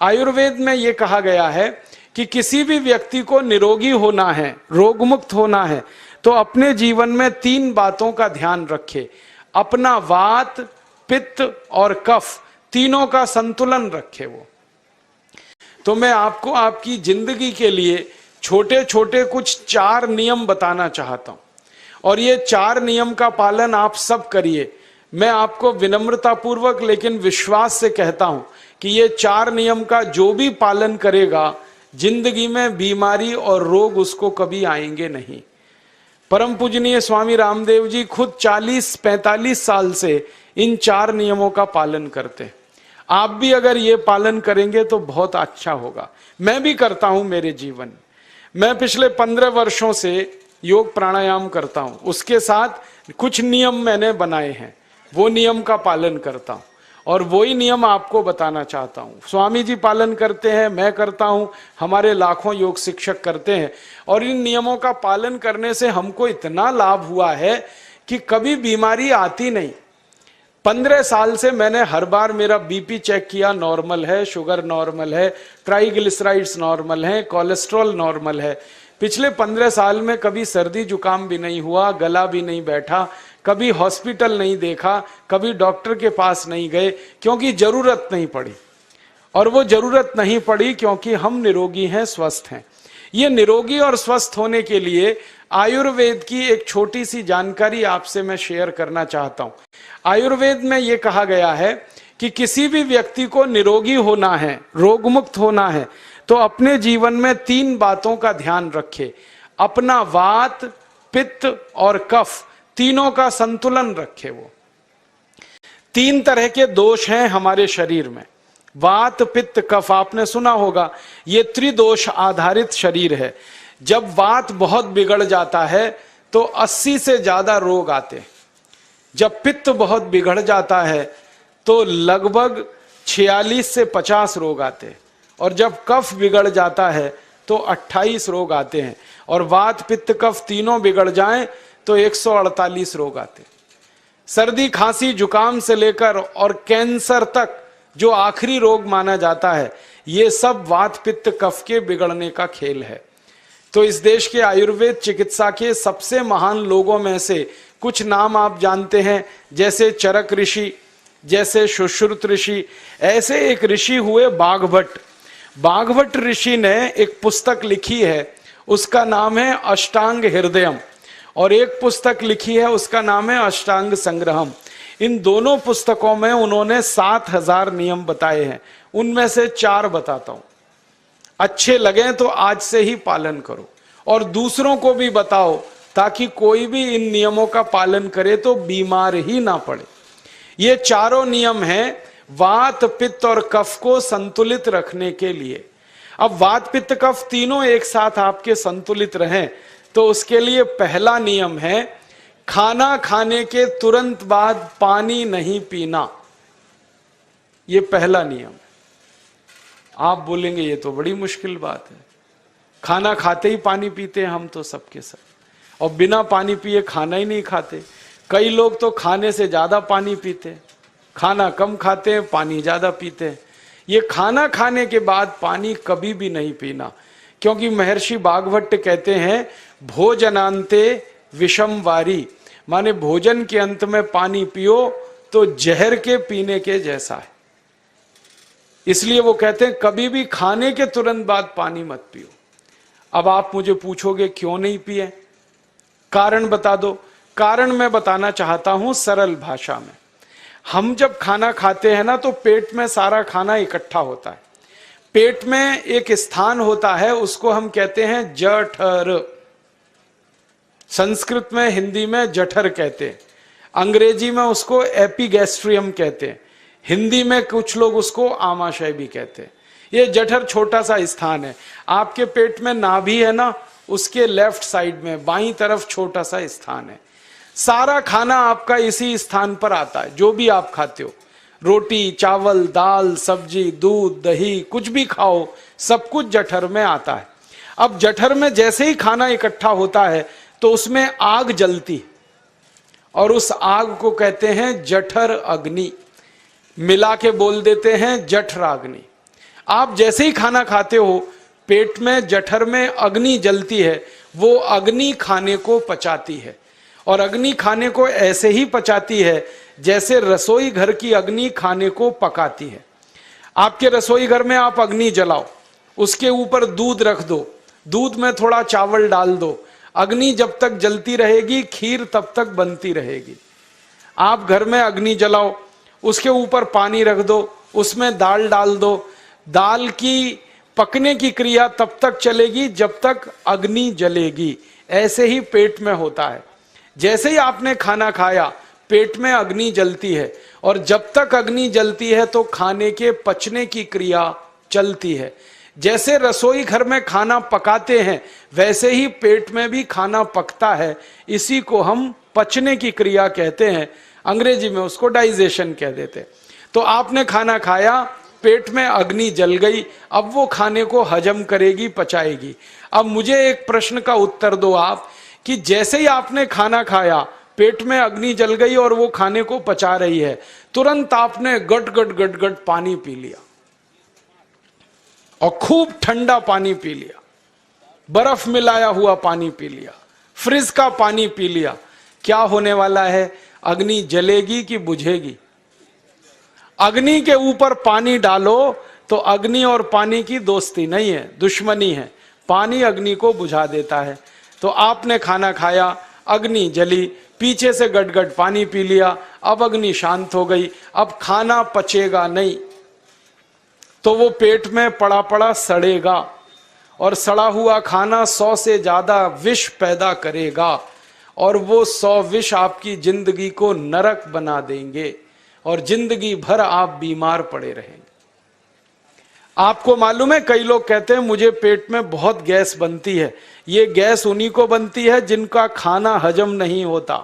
आयुर्वेद में यह कहा गया है कि किसी भी व्यक्ति को निरोगी होना है, रोग मुक्त होना है, तो अपने जीवन में 3 बातों का ध्यान रखे। अपना वात, पित्त और कफ तीनों का संतुलन रखे वो। तो मैं आपको आपकी जिंदगी के लिए छोटे छोटे कुछ 4 नियम बताना चाहता हूं, और ये 4 नियम का पालन आप सब करिए। मैं आपको विनम्रतापूर्वक लेकिन विश्वास से कहता हूं कि ये 4 नियम का जो भी पालन करेगा, जिंदगी में बीमारी और रोग उसको कभी आएंगे नहीं। परम पूजनीय स्वामी रामदेव जी खुद 40-45 साल से इन 4 नियमों का पालन करते हैं। आप भी अगर ये पालन करेंगे तो बहुत अच्छा होगा। मैं भी करता हूं मेरे जीवन। मैं पिछले 15 वर्षों से योग प्राणायाम करता हूं, उसके साथ कुछ नियम मैंने बनाए हैं, वो नियम का पालन करता हूं और वही नियम आपको बताना चाहता हूं। स्वामी जी पालन करते हैं, मैं करता हूं, हमारे लाखों योग शिक्षक करते हैं, और इन नियमों का पालन करने से हमको इतना लाभ हुआ है कि कभी बीमारी आती नहीं। 15 साल से मैंने हर बार मेरा बीपी चेक किया, नॉर्मल है, शुगर नॉर्मल है, ट्राइग्लिसराइड्स नॉर्मल है, कोलेस्ट्रॉल नॉर्मल है। पिछले 15 साल में कभी सर्दी जुकाम भी नहीं हुआ, गला भी नहीं बैठा, कभी हॉस्पिटल नहीं देखा, कभी डॉक्टर के पास नहीं गए, क्योंकि जरूरत नहीं पड़ी। और वो जरूरत नहीं पड़ी क्योंकि हम निरोगी हैं, स्वस्थ हैं। ये निरोगी और स्वस्थ होने के लिए आयुर्वेद की एक छोटी सी जानकारी आपसे मैं शेयर करना चाहता हूं। आयुर्वेद में यह कहा गया है कि किसी भी व्यक्ति को निरोगी होना है, रोग मुक्त होना है, तो अपने जीवन में 3 बातों का ध्यान रखे। अपना वात, पित्त और कफ तीनों का संतुलन रखे। वो 3 तरह के दोष हैं हमारे शरीर में, वात, पित्त, कफ। आपने सुना होगा, ये त्रिदोष आधारित शरीर है। जब वात बहुत बिगड़ जाता है तो 80 से ज्यादा रोग आते हैं। जब पित्त बहुत बिगड़ जाता है तो लगभग 46 से 50 रोग आते हैं, और जब कफ बिगड़ जाता है तो 28 रोग आते हैं, और वात, पित्त, कफ तीनों बिगड़ जाएं तो 148 रोग आते हैं। सर्दी, खांसी, जुकाम से लेकर और कैंसर तक जो आखिरी रोग माना जाता है, ये सब वात, पित्त, कफ के बिगड़ने का खेल है। तो इस देश के आयुर्वेद चिकित्सा के सबसे महान लोगों में से कुछ नाम आप जानते हैं, जैसे चरक ऋषि, जैसे सुश्रुत ऋषि। ऐसे एक ऋषि हुए बाघभट्ट। बाघभट्ट ऋषि ने एक पुस्तक लिखी है, उसका नाम है अष्टांग हृदयम, और एक पुस्तक लिखी है, उसका नाम है अष्टांग संग्रहम। इन दोनों पुस्तकों में उन्होंने 7000 नियम बताए हैं। उनमें से 4 बताता हूं, अच्छे लगे तो आज से ही पालन करो और दूसरों को भी बताओ, ताकि कोई भी इन नियमों का पालन करे तो बीमार ही ना पड़े। ये चारों नियम हैं वात, पित्त और कफ को संतुलित रखने के लिए। अब वात, पित्त, कफ तीनों एक साथ आपके संतुलित रहें, तो उसके लिए पहला नियम है खाना खाने के तुरंत बाद पानी नहीं पीना। ये पहला नियम। आप बोलेंगे ये तो बड़ी मुश्किल बात है, खाना खाते ही पानी पीते हैं हम तो सबके सब, और बिना पानी पिए खाना ही नहीं खाते। कई लोग तो खाने से ज्यादा पानी पीते हैं, खाना कम खाते हैं, पानी ज्यादा पीते हैं। ये खाना खाने के बाद पानी कभी भी नहीं पीना, क्योंकि महर्षि बाघभट्ट कहते हैं भोजनांते विषम वारी, माने भोजन के अंत में पानी पियो तो जहर के पीने के जैसा है। इसलिए वो कहते हैं कभी भी खाने के तुरंत बाद पानी मत पियो। अब आप मुझे पूछोगे क्यों नहीं पिए, कारण बता दो। कारण मैं बताना चाहता हूं सरल भाषा में। हम जब खाना खाते हैं ना, तो पेट में सारा खाना इकट्ठा होता है। पेट में एक स्थान होता है, उसको हम कहते हैं जठर। संस्कृत में, हिंदी में जठर कहते हैं, अंग्रेजी में उसको एपिगैस्ट्रियम कहते हैं, हिंदी में कुछ लोग उसको आमाशय भी कहते हैं। ये जठर छोटा सा स्थान है। आपके पेट में नाभि है ना, उसके लेफ्ट साइड में बाईं तरफ छोटा सा स्थान है। सारा खाना आपका इसी स्थान पर आता है। जो भी आप खाते हो, रोटी, चावल, दाल, सब्जी, दूध, दही, कुछ भी खाओ, सब कुछ जठर में आता है। अब जठर में जैसे ही खाना इकट्ठा होता है तो उसमें आग जलती, और उस आग को कहते हैं जठर अग्नि। मिला के बोल देते हैं जठराग्नि। आप जैसे ही खाना खाते हो, पेट में जठर में अग्नि जलती है, वो अग्नि खाने को पचाती है, और अग्नि खाने को ऐसे ही पचाती है जैसे रसोई घर की अग्नि खाने को पकाती है। आपके रसोई घर में आप अग्नि जलाओ, उसके ऊपर दूध रख दो, दूध में थोड़ा चावल डाल दो, अग्नि जब तक जलती रहेगी खीर तब तक बनती रहेगी। आप घर में अग्नि जलाओ, उसके ऊपर पानी रख दो, उसमें दाल डाल दो, दाल की पकने की क्रिया तब तक चलेगी जब तक अग्नि जलेगी। ऐसे ही पेट में होता है, जैसे ही आपने खाना खाया पेट में अग्नि जलती है, और जब तक अग्नि जलती है तो खाने के पचने की क्रिया चलती है। जैसे रसोई घर में खाना पकाते हैं वैसे ही पेट में भी खाना पकता है, इसी को हम पचने की क्रिया कहते हैं, अंग्रेजी में उसको डाइजेशन कह देते हैं। तो आपने खाना खाया, पेट में अग्नि जल गई, अब वो खाने को हजम करेगी, पचाएगी। अब मुझे एक प्रश्न का उत्तर दो आप, कि जैसे ही आपने खाना खाया पेट में अग्नि जल गई और वो खाने को पचा रही है, तुरंत आपने गट गट गट गट पानी पी लिया, और खूब ठंडा पानी पी लिया, बर्फ मिलाया हुआ पानी पी लिया, फ्रिज का पानी पी लिया, क्या होने वाला है? अग्नि जलेगी कि बुझेगी? अग्नि के ऊपर पानी डालो तो अग्नि और पानी की दोस्ती नहीं है, दुश्मनी है, पानी अग्नि को बुझा देता है। तो आपने खाना खाया, अग्नि जली, पीछे से गटगट पानी पी लिया, अब अग्नि शांत हो गई, अब खाना पचेगा नहीं, तो वो पेट में पड़ा पड़ा सड़ेगा, और सड़ा हुआ खाना 100 से ज्यादा विष पैदा करेगा, और वो 100 विष आपकी जिंदगी को नरक बना देंगे, और जिंदगी भर आप बीमार पड़े रहेंगे। आपको मालूम है, कई लोग कहते हैं मुझे पेट में बहुत गैस बनती है। ये गैस उन्हीं को बनती है जिनका खाना हजम नहीं होता।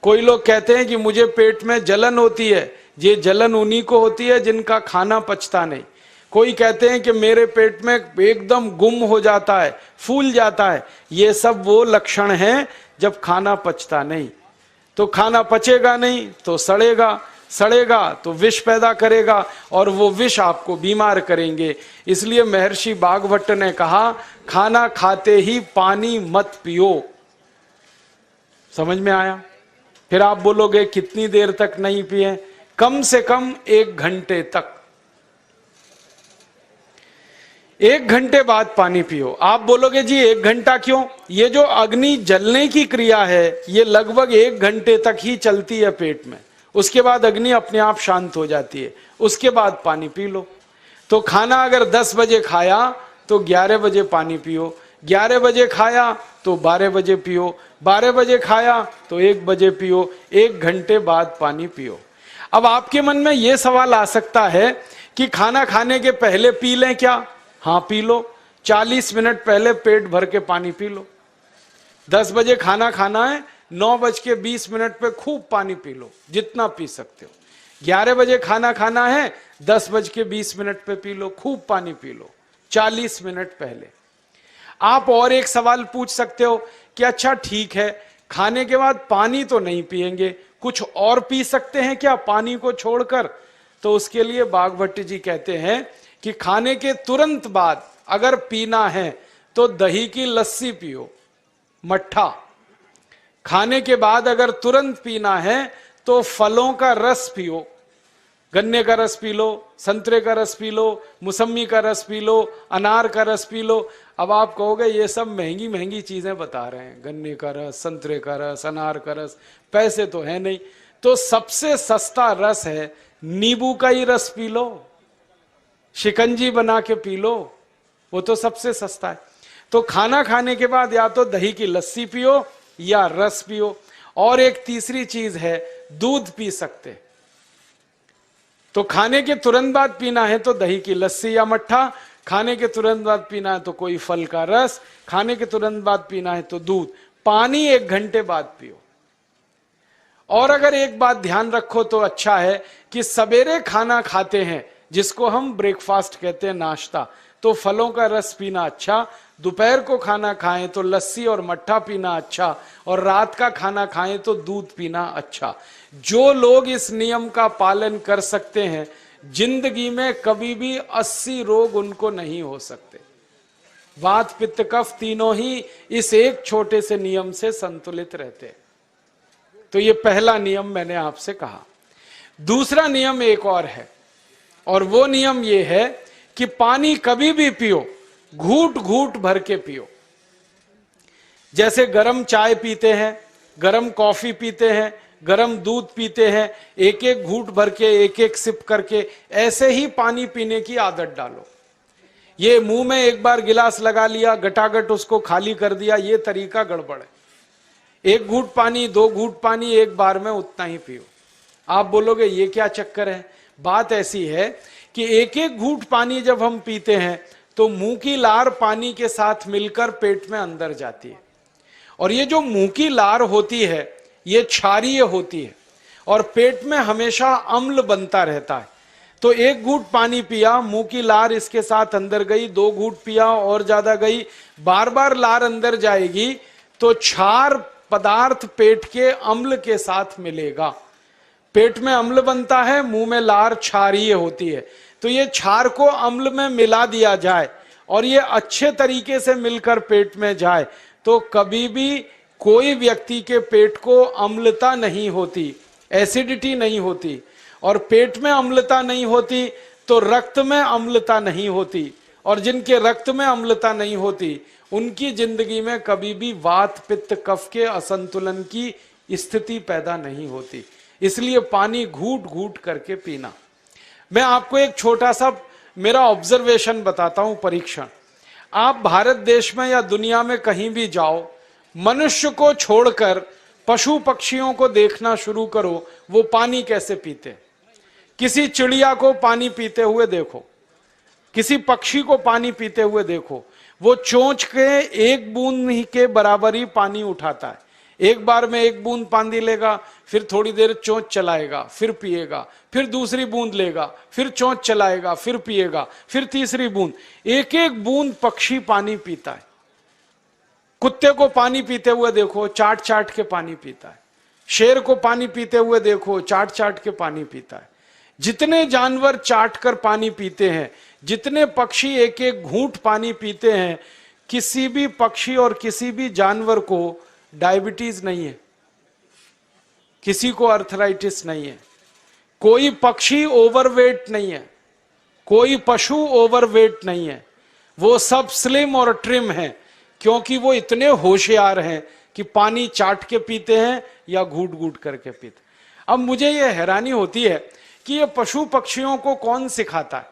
कोई लोग कहते हैं कि मुझे पेट में जलन होती है, ये जलन उन्हीं को होती है जिनका खाना पचता नहीं। कोई कहते हैं कि मेरे पेट में एकदम गुम हो जाता है, फूल जाता है, ये सब वो लक्षण हैं जब खाना पचता नहीं। तो खाना पचेगा नहीं तो सड़ेगा, सड़ेगा तो विष पैदा करेगा, और वो विष आपको बीमार करेंगे। इसलिए महर्षि भागवत ने कहा, खाना खाते ही पानी मत पियो। समझ में आया? फिर आप बोलोगे कितनी देर तक नहीं पिए? कम से कम 1 घंटे तक। 1 घंटे बाद पानी पियो। आप बोलोगे जी 1 घंटा क्यों? ये जो अग्नि जलने की क्रिया है ये लगभग 1 घंटे तक ही चलती है पेट में, उसके बाद अग्नि अपने आप शांत हो जाती है, उसके बाद पानी पी लो। तो खाना अगर 10 बजे खाया तो 11 बजे पानी पियो, 11 बजे खाया तो 12 बजे पियो, 12 बजे खाया तो 1 बजे पियो, 1 घंटे बाद पानी पियो। अब आपके मन में यह सवाल आ सकता है कि खाना खाने के पहले पी लें क्या? हाँ पी लो, 40 मिनट पहले पेट भर के पानी पी लो। 10 बजे खाना खाना है, 9:20 पे खूब पानी पी लो, जितना पी सकते हो। 11 बजे खाना खाना है, 10:20 पे पी लो, खूब पानी पी लो, 40 मिनट पहले। आप और एक सवाल पूछ सकते हो कि अच्छा ठीक है, खाने के बाद पानी तो नहीं पिएंगे, कुछ और पी सकते हैं क्या पानी को छोड़कर? तो उसके लिए भागवत जी कहते हैं कि खाने के तुरंत बाद अगर पीना है तो दही की लस्सी पियो, मट्ठा। खाने के बाद अगर तुरंत पीना है तो फलों का रस पियो, गन्ने का रस पी लो, संतरे का रस पी लो, मौसमी का रस पी लो, अनार का रस पी लो। अब आप कहोगे ये सब महंगी महंगी चीजें बता रहे हैं, गन्ने का रस, संतरे का रस, अनार का रस, पैसे तो है नहीं। तो सबसे सस्ता रस है नींबू का ही रस पी लो, शिकंजी बना के पी लो, वो तो सबसे सस्ता है। तो खाना खाने के बाद या तो दही की लस्सी पियो या रस पियो। और एक तीसरी चीज है, दूध पी सकते। तो खाने के तुरंत बाद पीना है तो दही की लस्सी या मट्ठा, खाने के तुरंत बाद पीना है तो कोई फल का रस, खाने के तुरंत बाद पीना है तो दूध। पानी 1 घंटे बाद पियो। और अगर एक बात ध्यान रखो तो अच्छा है कि सवेरे खाना खाते हैं जिसको हम ब्रेकफास्ट कहते हैं, नाश्ता, तो फलों का रस पीना अच्छा, दोपहर को खाना खाएं तो लस्सी और मट्ठा पीना अच्छा, और रात का खाना खाएं तो दूध पीना अच्छा। जो लोग इस नियम का पालन कर सकते हैं, जिंदगी में कभी भी 80 रोग उनको नहीं हो सकते। वात पित्त कफ तीनों ही इस एक छोटे से नियम से संतुलित रहते हैं। तो ये पहला नियम मैंने आपसे कहा। दूसरा नियम एक और है, और वो नियम ये है कि पानी कभी भी पियो, घूट घूट भर के पियो। जैसे गरम चाय पीते हैं, गरम कॉफी पीते हैं, गरम दूध पीते हैं, एक एक घूट भर के, एक एक सिप करके, ऐसे ही पानी पीने की आदत डालो। ये मुंह में एक बार गिलास लगा लिया, गटागट उसको खाली कर दिया, ये तरीका गड़बड़ है। एक घूट पानी, 2 घूट पानी एक बार में उतना ही पियो। आप बोलोगे ये क्या चक्कर है? बात ऐसी है कि एक एक घूट पानी जब हम पीते हैं तो मुंह की लार पानी के साथ मिलकर पेट में अंदर जाती है, और ये जो मुंह की लार होती है ये क्षारीय होती है, और पेट में हमेशा अम्ल बनता रहता है। तो एक घूट पानी पिया, मुंह की लार इसके साथ अंदर गई, 2 घूट पिया और ज्यादा गई, बार बार लार अंदर जाएगी तो क्षार पदार्थ पेट के अम्ल के साथ मिलेगा। पेट में अम्ल बनता है, मुंह में लार क्षारीय होती है। तो ये क्षार को अम्ल में मिला दिया जाए और ये अच्छे तरीके से मिलकर पेट में जाए तो कभी भी कोई व्यक्ति के पेट को अम्लता नहीं होती, एसिडिटी नहीं होती। और पेट में अम्लता नहीं होती तो रक्त में अम्लता नहीं होती, और जिनके रक्त में अम्लता नहीं होती उनकी जिंदगी में कभी भी वात पित्त कफ के असंतुलन की स्थिति पैदा नहीं होती। इसलिए पानी घूट घूट करके पीना। मैं आपको एक छोटा सा मेरा ऑब्जर्वेशन बताता हूं, परीक्षण। आप भारत देश में या दुनिया में कहीं भी जाओ, मनुष्य को छोड़कर पशु पक्षियों को देखना शुरू करो, वो पानी कैसे पीते। किसी चिड़िया को पानी पीते हुए देखो, किसी पक्षी को पानी पीते हुए देखो, वो चोंच के एक बूंद ही के बराबर ही पानी उठाता है। एक बार में एक बूंद पानी लेगा, फिर थोड़ी देर चोंच चलाएगा, फिर पिएगा, फिर दूसरी बूंद लेगा, फिर चोंच चलाएगा, फिर पिएगा, फिर तीसरी बूंद। एक एक बूंद पक्षी पानी पीता है। कुत्ते को पानी पीते हुए देखो, चाट चाट के पानी पीता है। शेर को पानी पीते हुए देखो, चाट चाट के पानी पीता है। जितने जानवर चाट कर पानी पीते हैं, जितने पक्षी एक एक घूंट पानी पीते हैं, किसी भी पक्षी और किसी भी जानवर को डायबिटीज नहीं है, किसी को अर्थराइटिस नहीं है, कोई पक्षी ओवरवेट नहीं है, कोई पशु ओवरवेट नहीं है। वो सब स्लिम और ट्रिम हैं, क्योंकि वो इतने होशियार हैं कि पानी चाट के पीते हैं या घूट घूट करके पीते। अब मुझे ये हैरानी होती है कि ये पशु पक्षियों को कौन सिखाता है?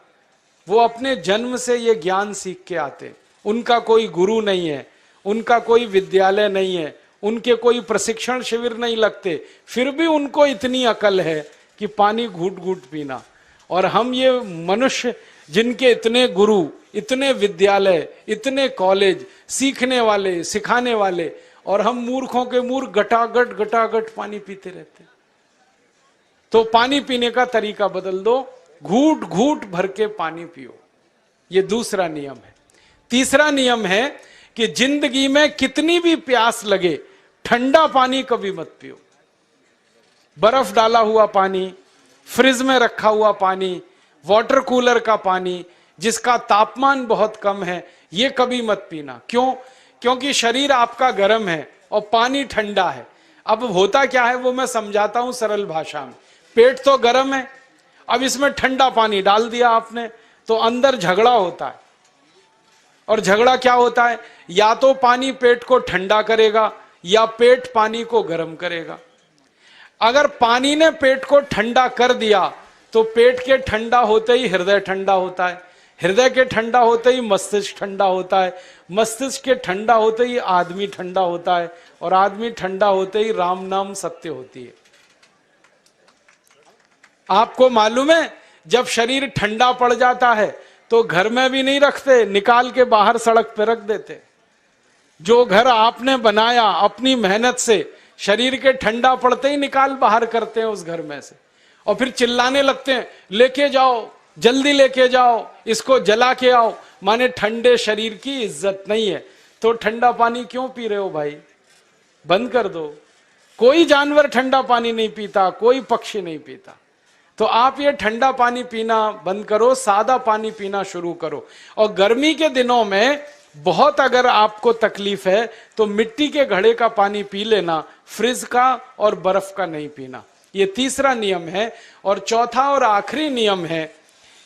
वो अपने जन्म से ये ज्ञान सीख के आते। उनका कोई गुरु नहीं है, उनका कोई विद्यालय नहीं है, उनके कोई प्रशिक्षण शिविर नहीं लगते, फिर भी उनको इतनी अकल है कि पानी घूट घूट पीना। और हम ये मनुष्य जिनके इतने गुरु, इतने विद्यालय, इतने कॉलेज, सीखने वाले, सिखाने वाले, और हम मूर्खों के मूर्ख गटागट गटागट पानी पीते रहते। तो पानी पीने का तरीका बदल दो, घूट घूट भर के पानी पियो। ये दूसरा नियम है। तीसरा नियम है कि जिंदगी में कितनी भी प्यास लगे, ठंडा पानी कभी मत पियो। बर्फ डाला हुआ पानी, फ्रिज में रखा हुआ पानी, वाटर कूलर का पानी जिसका तापमान बहुत कम है, ये कभी मत पीना। क्यों? क्योंकि शरीर आपका गर्म है और पानी ठंडा है। अब होता क्या है वो मैं समझाता हूं सरल भाषा में। पेट तो गर्म है, अब इसमें ठंडा पानी डाल दिया आपने, तो अंदर झगड़ा होता है। और झगड़ा क्या होता है? या तो पानी पेट को ठंडा करेगा या पेट पानी को गर्म करेगा। अगर पानी ने पेट को ठंडा कर दिया तो पेट के ठंडा होते ही हृदय ठंडा होता है, हृदय के ठंडा होते ही मस्तिष्क ठंडा होता है, मस्तिष्क के ठंडा होते ही आदमी ठंडा होता है, और आदमी ठंडा होते ही राम नाम सत्य होती है। आपको मालूम है, जब शरीर ठंडा पड़ जाता है तो घर में भी नहीं रखते, निकाल के बाहर सड़क पर रख देते। जो घर आपने बनाया अपनी मेहनत से, शरीर के ठंडा पड़ते ही निकाल बाहर करते हैं उस घर में से, और फिर चिल्लाने लगते हैं, लेके जाओ, जल्दी लेके जाओ, इसको जला के आओ। माने ठंडे शरीर की इज्जत नहीं है। तो ठंडा पानी क्यों पी रहे हो भाई? बंद कर दो। कोई जानवर ठंडा पानी नहीं पीता, कोई पक्षी नहीं पीता। तो आप ये ठंडा पानी पीना बंद करो, सादा पानी पीना शुरू करो। और गर्मी के दिनों में बहुत अगर आपको तकलीफ है तो मिट्टी के घड़े का पानी पी लेना, फ्रिज का और बर्फ का नहीं पीना। ये तीसरा नियम है। और चौथा और आखिरी नियम है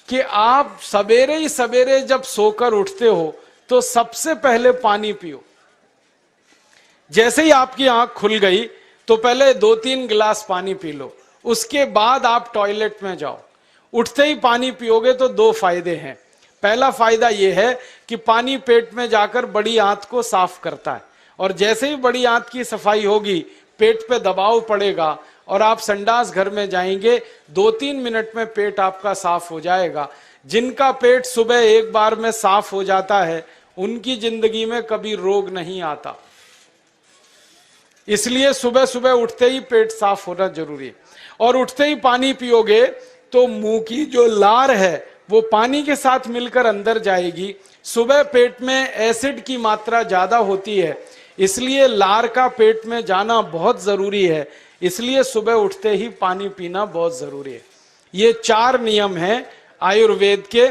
कि आप सवेरे ही सवेरे जब सोकर उठते हो तो सबसे पहले पानी पियो। जैसे ही आपकी आंख खुल गई तो पहले 2-3 गिलास पानी पी लो, उसके बाद आप टॉयलेट में जाओ। उठते ही पानी पियोगे तो 2 फायदे हैं। पहला फायदा यह है कि पानी पेट में जाकर बड़ी आंत को साफ करता है, और जैसे ही बड़ी आंत की सफाई होगी पेट पे दबाव पड़ेगा और आप संडास घर में जाएंगे, 2-3 मिनट में पेट आपका साफ हो जाएगा। जिनका पेट सुबह एक बार में साफ हो जाता है उनकी जिंदगी में कभी रोग नहीं आता। इसलिए सुबह सुबह उठते ही पेट साफ होना जरूरी है। और उठते ही पानी पियोगे तो मुंह की जो लार है वो पानी के साथ मिलकर अंदर जाएगी। सुबह पेट में एसिड की मात्रा ज्यादा होती है, इसलिए लार का पेट में जाना बहुत जरूरी है। इसलिए सुबह उठते ही पानी पीना बहुत जरूरी है। ये 4 नियम हैं आयुर्वेद के।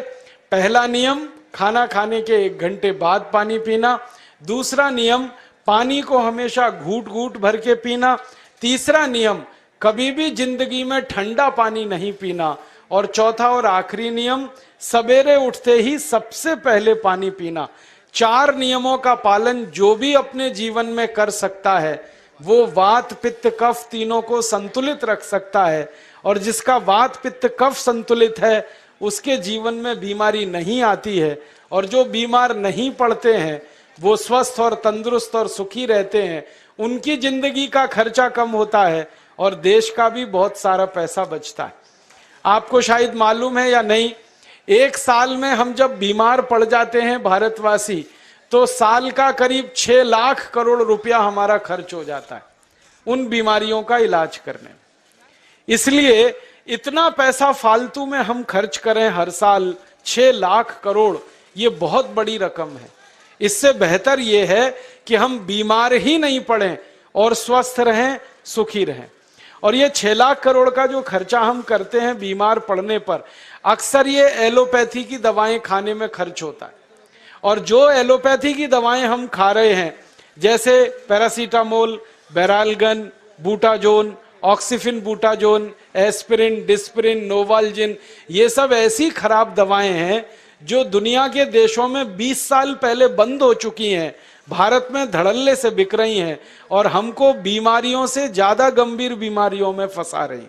पहला नियम, खाना खाने के 1 घंटे बाद पानी पीना। दूसरा नियम, पानी को हमेशा घूट घूट भर के पीना। तीसरा नियम, कभी भी जिंदगी में ठंडा पानी नहीं पीना। और चौथा और आखिरी नियम, सवेरे उठते ही सबसे पहले पानी पीना। 4 नियमों का पालन जो भी अपने जीवन में कर सकता है वो वात पित्त कफ तीनों को संतुलित रख सकता है। और जिसका वात पित्त कफ संतुलित है उसके जीवन में बीमारी नहीं आती है। और जो बीमार नहीं पड़ते हैं वो स्वस्थ और तंदुरुस्त और सुखी रहते हैं। उनकी जिंदगी का खर्चा कम होता है और देश का भी बहुत सारा पैसा बचता है। आपको शायद मालूम है या नहीं, 1 साल में हम जब बीमार पड़ जाते हैं भारतवासी तो साल का करीब 6 लाख करोड़ रुपया हमारा खर्च हो जाता है उन बीमारियों का इलाज करने में। इसलिए इतना पैसा फालतू में हम खर्च करें हर साल 6 लाख करोड़, ये बहुत बड़ी रकम है। इससे बेहतर यह है कि हम बीमार ही नहीं पड़ें और स्वस्थ रहें, सुखी रहें। और ये 6 लाख करोड़ का जो खर्चा हम करते हैं बीमार पड़ने पर, अक्सर ये एलोपैथी की दवाएं खाने में खर्च होता है। और जो एलोपैथी की दवाएं हम खा रहे हैं जैसे paracetamol, Baralgan, Butazone, oxyphenbutazone, aspirin, Disprin, Novalgin, ये सब ऐसी खराब दवाएं हैं जो दुनिया के देशों में 20 साल पहले बंद हो चुकी हैं, भारत में धड़ल्ले से बिक रही हैं और हमको बीमारियों से ज्यादा गंभीर बीमारियों में फंसा रही।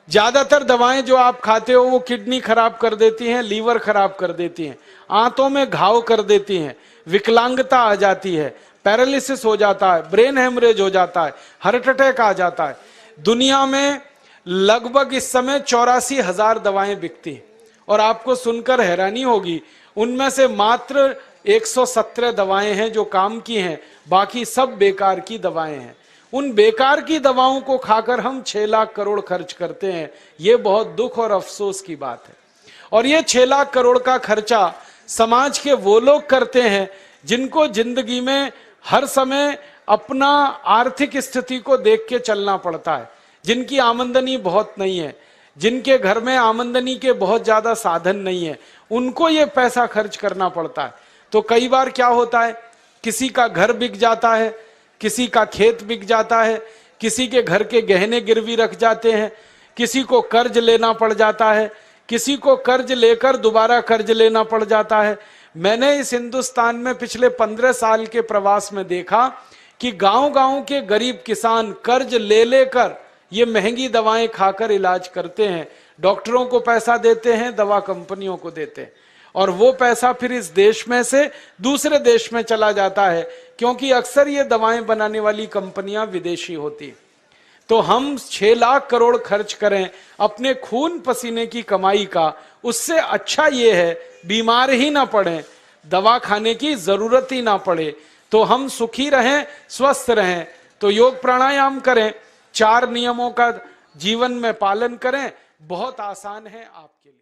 ज्यादातर दवाएं जो आप खाते हो वो किडनी खराब कर देती हैं, लीवर खराब कर देती हैं, आंतों में घाव कर देती हैं, विकलांगता आ जाती है, पैरालिसिस हो जाता है, ब्रेन हेमरेज हो जाता है, हार्ट अटैक आ जाता है। दुनिया में लगभग इस समय 84,000 दवाएं बिकती हैं और आपको सुनकर हैरानी होगी उनमें से मात्र 117 दवाएं हैं जो काम की हैं, बाकी सब बेकार की दवाएं हैं। उन बेकार की दवाओं को खाकर हम 6 लाख करोड़ खर्च करते हैं। ये बहुत दुख और अफसोस की बात है। और ये 6 लाख करोड़ का खर्चा समाज के वो लोग करते हैं जिनको जिंदगी में हर समय अपना आर्थिक स्थिति को देख के चलना पड़ता है, जिनकी आमदनी बहुत नहीं है, जिनके घर में आमदनी के बहुत ज्यादा साधन नहीं है, उनको ये पैसा खर्च करना पड़ता है। तो कई बार क्या होता है, किसी का घर बिक जाता है, किसी का खेत बिक जाता है, किसी के घर के गहने गिरवी रख जाते हैं, किसी को कर्ज लेना पड़ जाता है, किसी को कर्ज लेकर दोबारा कर्ज लेना पड़ जाता है। मैंने इस हिंदुस्तान में पिछले 15 साल के प्रवास में देखा कि गांव-गांव के गरीब किसान कर्ज ले लेकर ये महंगी दवाएं खाकर इलाज करते हैं, डॉक्टरों को पैसा देते हैं, दवा कंपनियों को देते हैं, और वो पैसा फिर इस देश में से दूसरे देश में चला जाता है, क्योंकि अक्सर ये दवाएं बनाने वाली कंपनियां विदेशी होती हैं। तो हम 6 लाख करोड़ खर्च करें अपने खून पसीने की कमाई का, उससे अच्छा ये है बीमार ही ना पड़े, दवा खाने की जरूरत ही ना पड़े, तो हम सुखी रहें, स्वस्थ रहें। तो योग प्राणायाम करें, 4 नियमों का जीवन में पालन करें, बहुत आसान है आपके लिए।